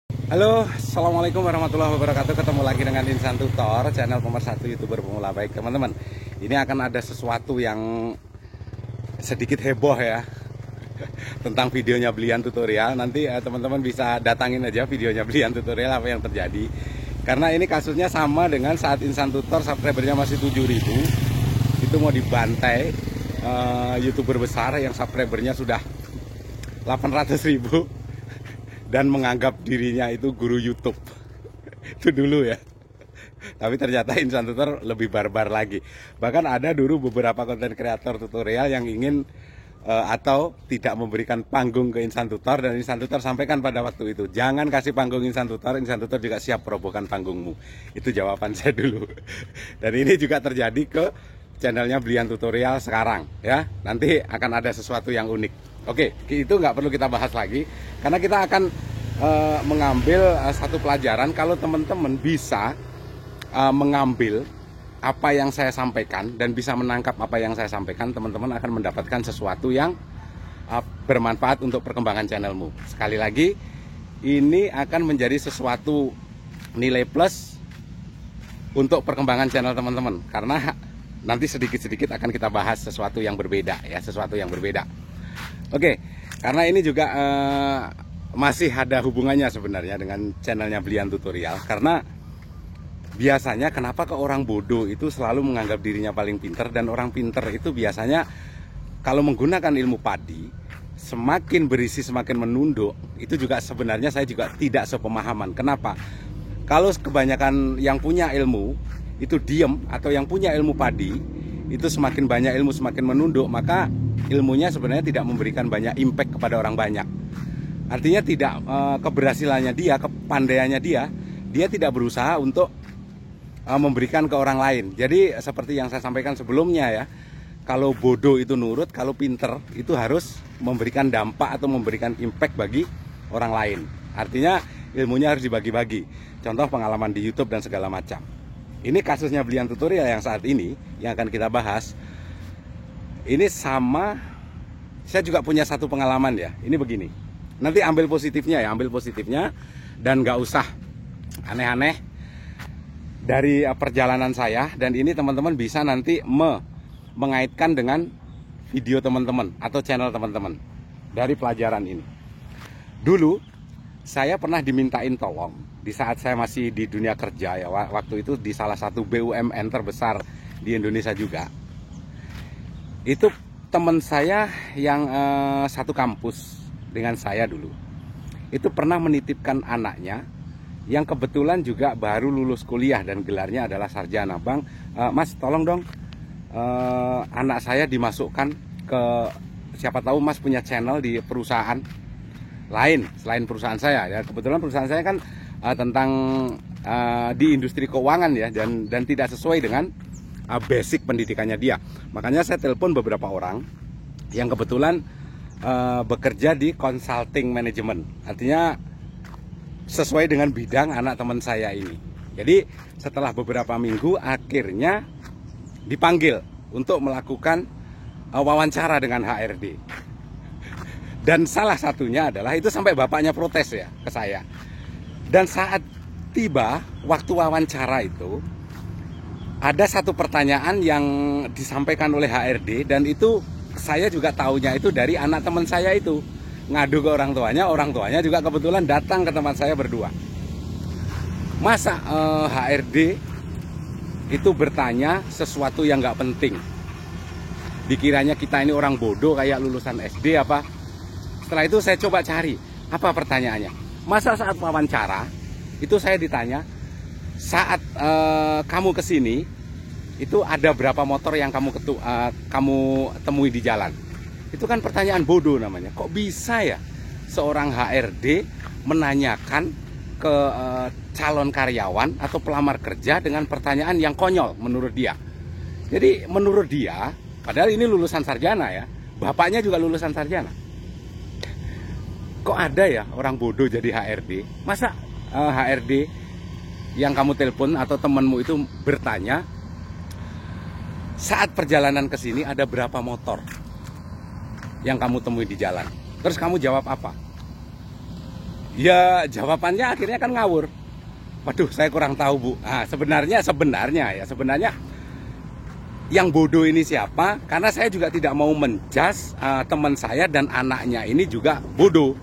Halo, assalamualaikum warahmatullahi wabarakatuh. Ketemu lagi dengan Insan Tutor, channel pemersatu youtuber pemula. Baik teman-teman, ini akan ada sesuatu yang sedikit heboh ya tentang videonya Blian Tutorial. Nanti teman-teman bisa datangin aja videonya Blian Tutorial apa yang terjadi. Karena ini kasusnya sama dengan saat Insan Tutor subscribernya masih 7.000, itu mau dibantai youtuber besar yang subscribernya sudah 800.000 dan menganggap dirinya itu guru YouTube. Itu dulu ya. Tapi ternyata Insan Tutor lebih barbar lagi. Bahkan ada dulu beberapa konten kreator tutorial yang ingin atau tidak memberikan panggung ke Insan Tutor, dan Insan Tutor sampaikan pada waktu itu, jangan kasih panggung Insan Tutor juga siap merobohkan panggungmu. Itu jawaban saya dulu. Dan ini juga terjadi ke channelnya Blian Tutorial sekarang ya. Nanti akan ada sesuatu yang unik. Oke, itu nggak perlu kita bahas lagi karena kita akan mengambil satu pelajaran. Kalau teman-teman bisa mengambil apa yang saya sampaikan dan bisa menangkap apa yang saya sampaikan, teman-teman akan mendapatkan sesuatu yang bermanfaat untuk perkembangan channelmu. Sekali lagi, ini akan menjadi sesuatu nilai plus untuk perkembangan channel teman-teman, karena nanti sedikit-sedikit akan kita bahas sesuatu yang berbeda ya, sesuatu yang berbeda. Oke, karena ini juga masih ada hubungannya sebenarnya dengan channelnya Blian Tutorial. Karena biasanya kenapa ke orang bodoh itu selalu menganggap dirinya paling pinter, dan orang pinter itu biasanya kalau menggunakan ilmu padi semakin berisi semakin menunduk. Itu juga sebenarnya saya juga tidak sepemahaman. Kenapa? Kalau kebanyakan yang punya ilmu itu diem, atau yang punya ilmu padi itu semakin banyak ilmu semakin menunduk, maka ilmunya sebenarnya tidak memberikan banyak impact kepada orang banyak. Artinya tidak keberhasilannya dia, kepandaiannya dia tidak berusaha untuk memberikan ke orang lain. Jadi seperti yang saya sampaikan sebelumnya ya, kalau bodoh itu nurut, kalau pinter itu harus memberikan dampak atau memberikan impact bagi orang lain. Artinya ilmunya harus dibagi-bagi. Contoh pengalaman di YouTube dan segala macam. Ini kasusnya Blian Tutorial yang saat ini yang akan kita bahas. Ini sama, saya juga punya satu pengalaman ya. Ini begini, nanti ambil positifnya ya, ambil positifnya, dan gak usah aneh-aneh dari perjalanan saya. Dan ini teman-teman bisa nanti mengaitkan dengan video teman-teman atau channel teman-teman dari pelajaran ini. Dulu saya pernah dimintain tolong di saat saya masih di dunia kerja ya, waktu itu di salah satu BUMN terbesar di Indonesia juga. Itu teman saya yang satu kampus dengan saya dulu, itu pernah menitipkan anaknya yang kebetulan juga baru lulus kuliah dan gelarnya adalah sarjana. Bang, Mas tolong dong anak saya dimasukkan ke, siapa tahu Mas punya channel di perusahaan lain selain perusahaan saya ya. Kebetulan perusahaan saya kan tentang di industri keuangan ya, dan tidak sesuai dengan basic pendidikannya dia. Makanya saya telepon beberapa orang yang kebetulan bekerja di consulting management, artinya sesuai dengan bidang anak teman saya ini. Jadi setelah beberapa minggu akhirnya dipanggil untuk melakukan wawancara dengan HRD. Dan salah satunya adalah itu sampai bapaknya protes ya ke saya. Dan saat tiba waktu wawancara itu, ada satu pertanyaan yang disampaikan oleh HRD, dan itu saya juga tahunya itu dari anak teman saya itu. Ngadu ke orang tuanya juga kebetulan datang ke tempat saya berdua. Masa HRD itu bertanya sesuatu yang nggak penting? Dikiranya kita ini orang bodoh kayak lulusan SD apa? Setelah itu saya coba cari, apa pertanyaannya. Masa saat wawancara itu saya ditanya, saat kamu kesini itu ada berapa motor yang kamu temui di jalan? Itu kan pertanyaan bodoh namanya. Kok bisa ya seorang HRD menanyakan ke calon karyawan atau pelamar kerja dengan pertanyaan yang konyol menurut dia? Jadi menurut dia, padahal ini lulusan sarjana ya, bapaknya juga lulusan sarjana. Kok ada ya orang bodoh jadi HRD? Masa HRD yang kamu telepon atau temanmu itu bertanya, saat perjalanan ke sini ada berapa motor yang kamu temui di jalan? Terus kamu jawab apa? Ya jawabannya akhirnya kan ngawur. Waduh, saya kurang tahu, Bu. Nah, sebenarnya yang bodoh ini siapa? Karena saya juga tidak mau menjas teman saya dan anaknya ini juga bodoh.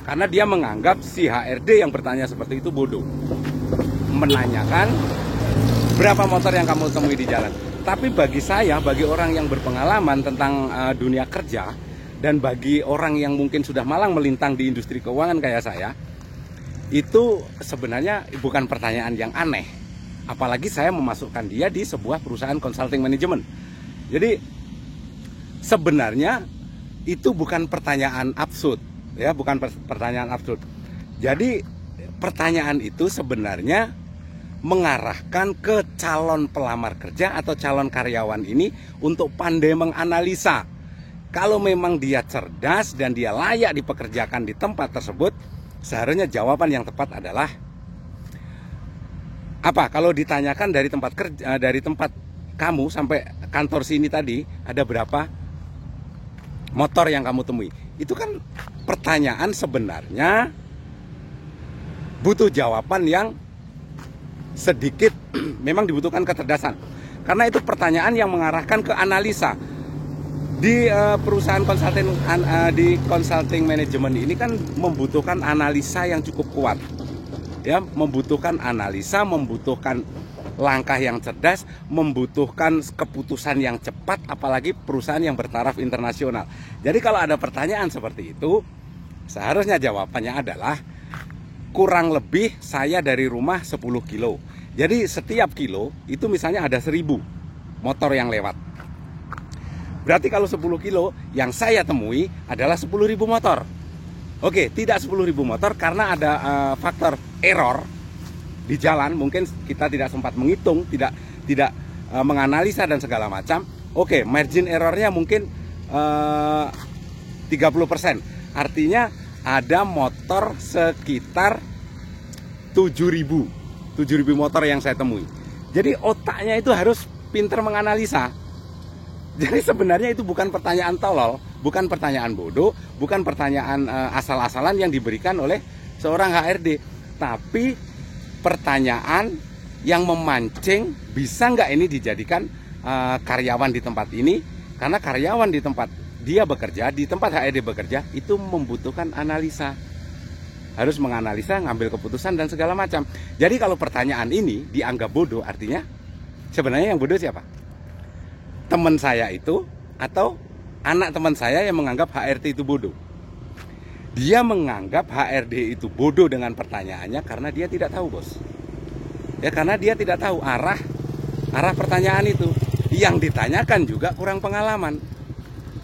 Karena dia menganggap si HRD yang bertanya seperti itu bodoh. Menanyakan berapa motor yang kamu temui di jalan. Tapi bagi saya, bagi orang yang berpengalaman tentang dunia kerja, dan bagi orang yang mungkin sudah malang melintang di industri keuangan kayak saya, itu sebenarnya bukan pertanyaan yang aneh. Apalagi saya memasukkan dia di sebuah perusahaan consulting management. Jadi sebenarnya itu bukan pertanyaan absurd, ya, bukan pertanyaan absurd. Jadi pertanyaan itu sebenarnya mengarahkan ke calon pelamar kerja atau calon karyawan ini untuk pandai menganalisa. Kalau memang dia cerdas dan dia layak dipekerjakan di tempat tersebut, seharusnya jawaban yang tepat adalah apa? Kalau ditanyakan dari tempat kerja, dari tempat kamu sampai kantor sini tadi ada berapa motor yang kamu temui? Itu kan pertanyaan sebenarnya butuh jawaban yang sedikit memang dibutuhkan kecerdasan. Karena itu pertanyaan yang mengarahkan ke analisa. Di perusahaan consulting management ini kan membutuhkan analisa yang cukup kuat. Ya, membutuhkan analisa, membutuhkan langkah yang cerdas, membutuhkan keputusan yang cepat, apalagi perusahaan yang bertaraf internasional. Jadi kalau ada pertanyaan seperti itu, seharusnya jawabannya adalah kurang lebih saya dari rumah 10 kilo. Jadi setiap kilo itu misalnya ada 1000 motor yang lewat. Berarti kalau 10 kilo yang saya temui adalah 10.000 motor. Oke, tidak 10.000 motor karena ada faktor error di jalan. Mungkin kita tidak sempat menghitung, tidak menganalisa dan segala macam. Oke, margin errornya mungkin 30%. Artinya ada motor sekitar 7.000 motor yang saya temui. Jadi otaknya itu harus pintar menganalisa. Jadi sebenarnya itu bukan pertanyaan tolol, bukan pertanyaan bodoh, bukan pertanyaan asal-asalan yang diberikan oleh seorang HRD, tapi pertanyaan yang memancing, bisa nggak ini dijadikan karyawan di tempat ini? Karena karyawan di tempat dia bekerja, di tempat HRD bekerja, itu membutuhkan analisa. Harus menganalisa, ngambil keputusan dan segala macam. Jadi kalau pertanyaan ini dianggap bodoh, artinya sebenarnya yang bodoh siapa? Teman saya itu atau anak teman saya yang menganggap HRD itu bodoh. Dia menganggap HRD itu bodoh dengan pertanyaannya karena dia tidak tahu, bos. Ya, karena dia tidak tahu arah pertanyaan itu. Yang ditanyakan juga kurang pengalaman.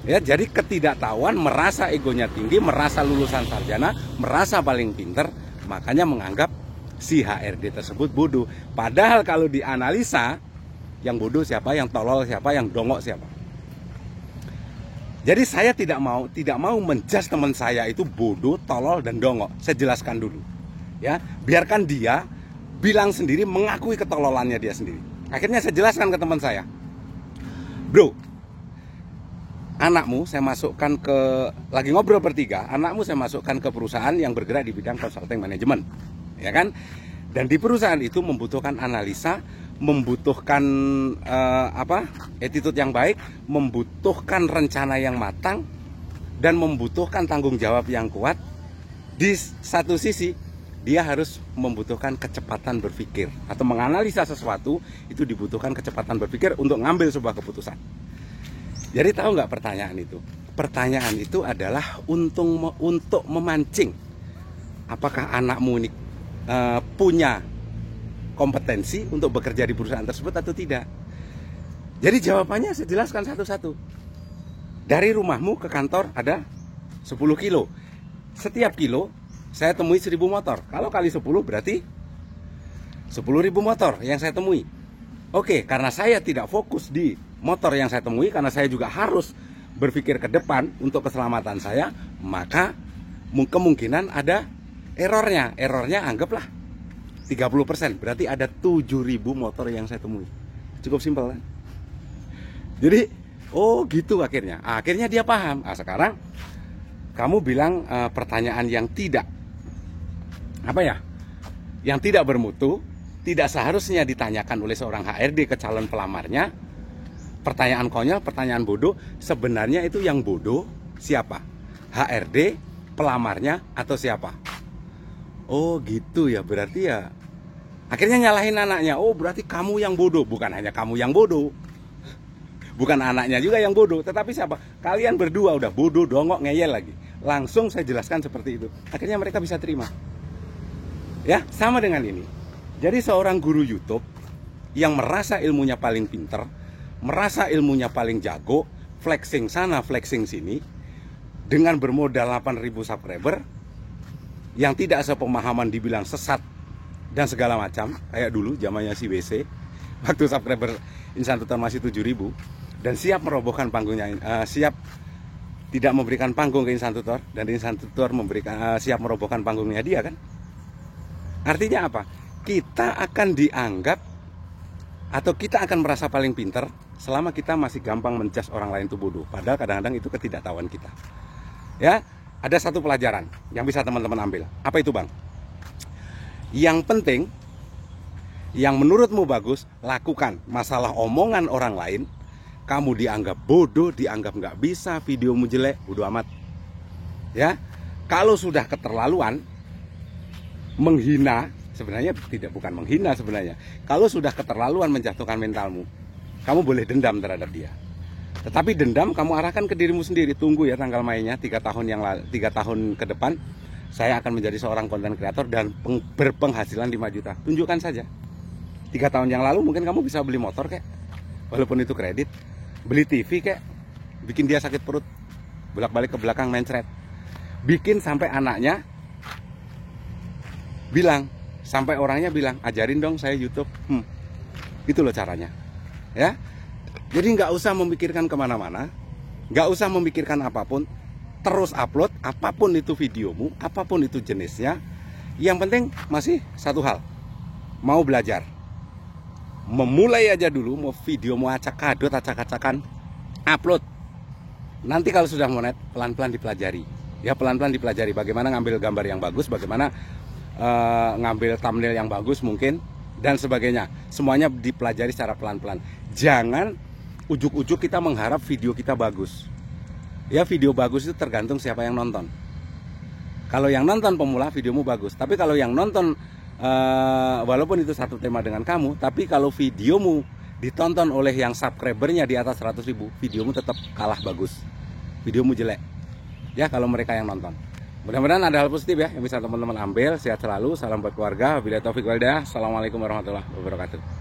Ya, jadi ketidaktahuan, merasa egonya tinggi, merasa lulusan sarjana, merasa paling pinter, makanya menganggap si HRD tersebut bodoh. Padahal kalau dianalisa, yang bodoh siapa, yang tolol siapa, yang dongok siapa. Jadi saya tidak mau menjudge teman saya itu bodoh, tolol dan dongok. Saya jelaskan dulu. Ya, biarkan dia bilang sendiri, mengakui ketololannya dia sendiri. Akhirnya saya jelaskan ke teman saya. Bro, anakmu saya masukkan ke, lagi ngobrol bertiga, anakmu saya masukkan ke perusahaan yang bergerak di bidang consulting management. Ya kan? Dan di perusahaan itu membutuhkan analisa, membutuhkan attitude yang baik, membutuhkan rencana yang matang, dan membutuhkan tanggung jawab yang kuat. Di satu sisi dia harus membutuhkan kecepatan berpikir, atau menganalisa sesuatu itu dibutuhkan kecepatan berpikir untuk ngambil sebuah keputusan. Jadi tahu nggak pertanyaan itu? Pertanyaan itu adalah untuk memancing apakah anakmu ini punya kompetensi untuk bekerja di perusahaan tersebut atau tidak. Jadi jawabannya saya jelaskan satu-satu. Dari rumahmu ke kantor ada 10 kilo. Setiap kilo saya temui 1000 motor. Kalau kali 10 berarti 10.000 motor yang saya temui. Oke, karena saya tidak fokus di motor yang saya temui, karena saya juga harus berpikir ke depan untuk keselamatan saya, maka kemungkinan ada errornya. Errornya anggaplah 30%, berarti ada 7.000 motor yang saya temui. Cukup simpel kan? Jadi, oh gitu akhirnya. Akhirnya dia paham. Sekarang kamu bilang pertanyaan yang tidak apa ya, yang tidak bermutu, tidak seharusnya ditanyakan oleh seorang HRD ke calon pelamarnya. Pertanyaan konyol, pertanyaan bodoh. Sebenarnya itu yang bodoh siapa? HRD, pelamarnya, atau siapa? Oh gitu ya, berarti ya akhirnya nyalahin anaknya. Oh berarti kamu yang bodoh. Bukan hanya kamu yang bodoh, bukan anaknya juga yang bodoh, tetapi siapa? Kalian berdua udah bodoh, dongok, ngeyel lagi. Langsung saya jelaskan seperti itu. Akhirnya mereka bisa terima. Ya, sama dengan ini. Jadi seorang guru YouTube yang merasa ilmunya paling pinter, merasa ilmunya paling jago, flexing sana, flexing sini, dengan bermodal 8.000 subscriber, yang tidak sepemahaman dibilang sesat dan segala macam, kayak dulu zamannya si WC, waktu subscriber Insan Tutor masih 7.000, dan siap merobohkan panggungnya, siap tidak memberikan panggung ke Insan Tutor, dan Insan Tutor memberikan siap merobohkan panggungnya dia kan. Artinya apa? Kita akan dianggap atau kita akan merasa paling pinter selama kita masih gampang menjudge orang lain itu bodoh. Padahal kadang-kadang itu ketidaktahuan kita. Ya, ada satu pelajaran yang bisa teman-teman ambil. Apa itu, Bang? Yang penting, yang menurutmu bagus, lakukan. Masalah omongan orang lain, kamu dianggap bodoh, dianggap nggak bisa, videomu jelek, bodoh amat. Ya, kalau sudah keterlaluan, menghina, sebenarnya bukan menghina sebenarnya. Kalau sudah keterlaluan menjatuhkan mentalmu, kamu boleh dendam terhadap dia. Tetapi dendam kamu arahkan ke dirimu sendiri. Tunggu ya tanggal mainnya 3 tahun ke depan saya akan menjadi seorang konten kreator dan berpenghasilan 5 juta. Tunjukkan saja. 3 tahun yang lalu mungkin kamu bisa beli motor kayak, walaupun itu kredit, beli TV kayak, bikin dia sakit perut, bolak-balik ke belakang mencret, bikin sampai anaknya bilang, sampai orangnya bilang, ajarin dong saya YouTube. Itu loh caranya. Ya, jadi nggak usah memikirkan kemana-mana, nggak usah memikirkan apapun, terus upload apapun itu videomu, apapun itu jenisnya. Yang penting masih satu hal, mau belajar, memulai aja dulu. Mau video mau acak-kadot, acak-acakan, upload. Nanti kalau sudah monet, pelan-pelan dipelajari. Ya pelan-pelan dipelajari bagaimana ngambil gambar yang bagus, bagaimana ngambil thumbnail yang bagus mungkin, dan sebagainya. Semuanya dipelajari secara pelan-pelan. Jangan ujuk-ujuk kita mengharap video kita bagus. Ya video bagus itu tergantung siapa yang nonton. Kalau yang nonton pemula, videomu bagus. Tapi kalau yang nonton walaupun itu satu tema dengan kamu, tapi kalau videomu ditonton oleh yang subscribernya di atas 100.000, videomu tetap kalah bagus, videomu jelek. Ya kalau mereka yang nonton. Mudah-mudahan ada hal positif ya yang bisa teman-teman ambil. Sehat selalu, salam buat keluarga. Wabillahi taufiq wal hidayah. Assalamualaikum warahmatullahi wabarakatuh.